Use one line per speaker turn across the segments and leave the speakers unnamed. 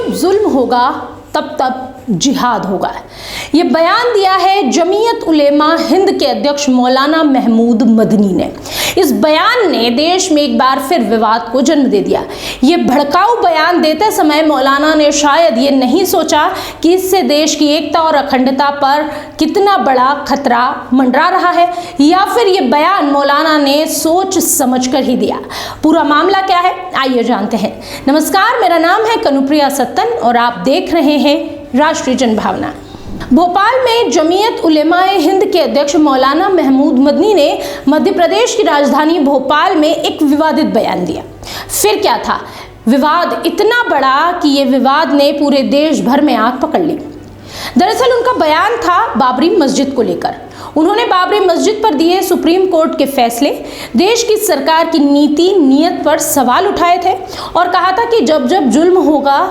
जब जुल्म होगा तब तब जिहाद होगा। ये बयान दिया है जमीयत उलेमा हिंद के अध्यक्ष मौलाना महमूद मदनी ने। इस बयान ने देश में एक बार फिर विवाद को जन्म दे दिया। ये भड़काऊ बयान देते समय मौलाना ने शायद ये नहीं सोचा कि इससे देश की एकता और अखंडता पर कितना बड़ा खतरा मंडरा रहा है, या फिर ये बयान मौलाना ने सोच समझकर ही दिया। पूरा मामला क्या है, आइए जानते हैं। नमस्कार, मेरा नाम है कनुप्रिया सत्तन और आप देख रहे हैं राष्ट्रीय जनभावना। भोपाल में जमीयत उलेमाए हिंद के अध्यक्ष मौलाना महमूद मदनी ने मध्य प्रदेश की राजधानी भोपाल में एक विवादित बयान दिया। फिर क्या था, विवाद इतना बड़ा कि ये विवाद ने पूरे देश भर में आग पकड़ ली। दरअसल उनका बयान था बाबरी मस्जिद को लेकर। उन्होंने बाबरी मस्जिद पर दिए सुप्रीम कोर्ट के फैसले, देश की सरकार की नीति नीयत पर सवाल उठाए थे और कहा था कि जब जब जुल्म होगा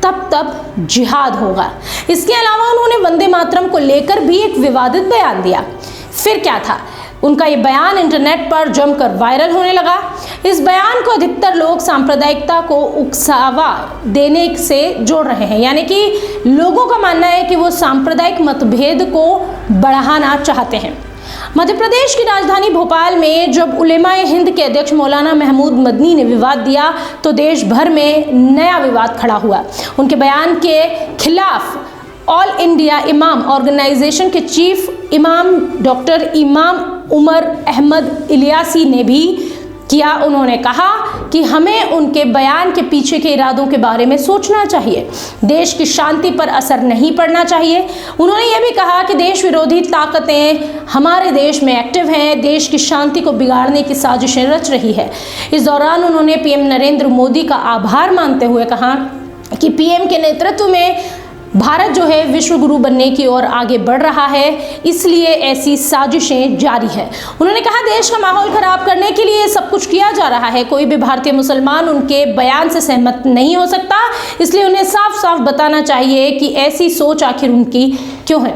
तब तब जिहाद होगा। इसके अलावा उन्होंने वंदे मातरम को लेकर भी एक विवादित बयान दिया। फिर क्या था, उनका ये बयान इंटरनेट पर जमकर वायरल होने लगा। इस बयान को अधिकतर लोग सांप्रदायिकता को उकसावा देने से जोड़ रहे हैं, यानी कि लोगों का मानना है कि वो सांप्रदायिक मतभेद को बढ़ाना चाहते हैं। मध्य प्रदेश की राजधानी भोपाल में जब उलेमाए हिंद के अध्यक्ष मौलाना महमूद मदनी ने विवाद दिया तो देश भर में नया विवाद खड़ा हुआ। उनके बयान के खिलाफ ऑल इंडिया इमाम ऑर्गेनाइजेशन के चीफ इमाम डॉक्टर इमाम उमर अहमद इलियासी ने भी किया। उन्होंने कहा कि हमें उनके बयान के पीछे के इरादों के बारे में सोचना चाहिए, देश की शांति पर असर नहीं पड़ना चाहिए। उन्होंने यह भी कहा कि देश विरोधी ताकतें हमारे देश में एक्टिव हैं, देश की शांति को बिगाड़ने की साजिशें रच रही है। इस दौरान उन्होंने पीएम नरेंद्र मोदी का आभार मानते हुए कहा कि पीएम के नेतृत्व में भारत जो है विश्व गुरु बनने की ओर आगे बढ़ रहा है, इसलिए ऐसी साजिशें जारी है। उन्होंने कहा देश का माहौल खराब करने के लिए सब कुछ किया जा रहा है। कोई भी भारतीय मुसलमान उनके बयान से सहमत नहीं हो सकता, इसलिए उन्हें साफ साफ बताना चाहिए कि ऐसी सोच आखिर उनकी क्यों है।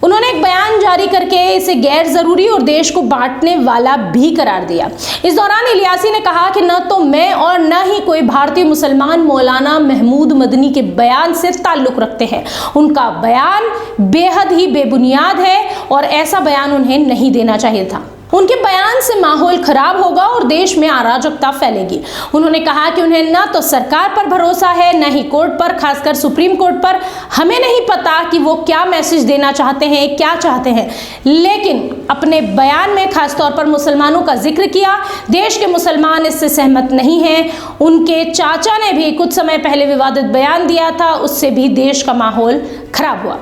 उन्होंने एक बयान जारी करके इसे गैर जरूरी और देश को बांटने वाला भी करार दिया। इस दौरान इलियासी ने कहा कि न तो मैं और न ही कोई भारतीय मुसलमान मौलाना महमूद मदनी के बयान से ताल्लुक रखते हैं। उनका बयान बेहद ही बेबुनियाद है और ऐसा बयान उन्हें नहीं देना चाहिए था। उनके बयान से माहौल खराब होगा और देश में अराजकता फैलेगी। उन्होंने कहा कि उन्हें न तो सरकार पर भरोसा है न ही कोर्ट पर, खासकर सुप्रीम कोर्ट पर। हमें नहीं पता कि वो क्या मैसेज देना चाहते हैं, क्या चाहते हैं, लेकिन अपने बयान में खासतौर पर मुसलमानों का जिक्र किया। देश के मुसलमान इससे सहमत नहीं हैं। उनके चाचा ने भी कुछ समय पहले विवादित बयान दिया था, उससे भी देश का माहौल खराब हुआ।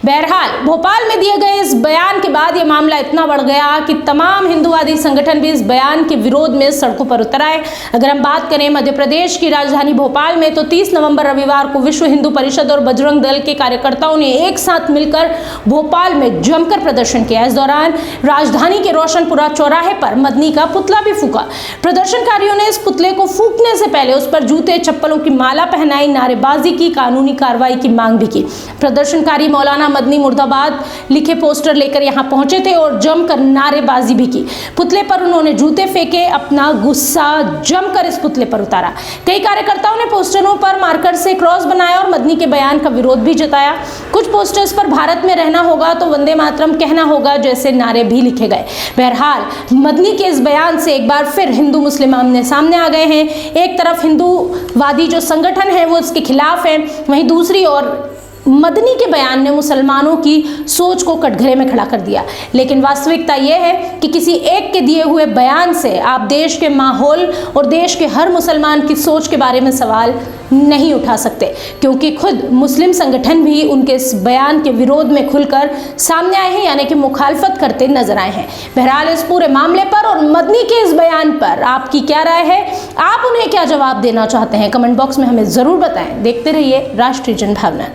बहरहाल भोपाल में दिए गए इस बयान के बाद यह मामला इतना बढ़ गया कि तमाम हिंदुवादी संगठन भी इस बयान के विरोध में सड़कों पर उतर आए। अगर हम बात करें मध्य प्रदेश की राजधानी भोपाल में, तो 30 नवंबर रविवार को विश्व हिंदू परिषद और बजरंग दल के कार्यकर्ताओं ने एक साथ मिलकर भोपाल में जमकर प्रदर्शन किया। इस दौरान राजधानी के रोशनपुरा चौराहे पर मदनी का पुतला भी फूका। प्रदर्शनकारियों ने इस पुतले को फूकने से पहले उस पर जूते चप्पलों की माला पहनाई, नारेबाजी की, कानूनी कार्रवाई की मांग भी की। प्रदर्शनकारी मौलाना मदनी मुर्दाबाद लिखे पोस्टर लेकर यहां पहुंचे थे और जमकर नारेबाजी भी की। पुतले पर उन्होंने जूते फेंके, अपना गुस्सा जमकर इस पुतले पर उतारा। कई कार्यकर्ताओं ने पोस्टरों पर मार्कर से क्रॉस बनाया और मदनी के बयान का विरोध भी जताया। कुछ पोस्टर्स पर भारत में रहना होगा तो वंदे मातरम कहना होगा जैसे नारे भी लिखे गए। बहरहाल मदनी के इस बयान से एक बार फिर हिंदू मुस्लिम आमने सामने आ गए हैं। एक तरफ हिंदूवादी जो संगठन है वो इसके खिलाफ है, वहीं दूसरी ओर मदनी के बयान ने मुसलमानों की सोच को कटघरे में खड़ा कर दिया। लेकिन वास्तविकता यह है कि किसी एक के दिए हुए बयान से आप देश के माहौल और देश के हर मुसलमान की सोच के बारे में सवाल नहीं उठा सकते, क्योंकि खुद मुस्लिम संगठन भी उनके इस बयान के विरोध में खुलकर सामने आए हैं, यानी कि मुखालफत करते नजर आए हैं। बहरहाल इस पूरे मामले पर और मदनी के इस बयान पर आपकी क्या राय है, आप उन्हें क्या जवाब देना चाहते हैं, कमेंट बॉक्स में हमें जरूर बताएं। देखते रहिए राष्ट्रीय जनभावना।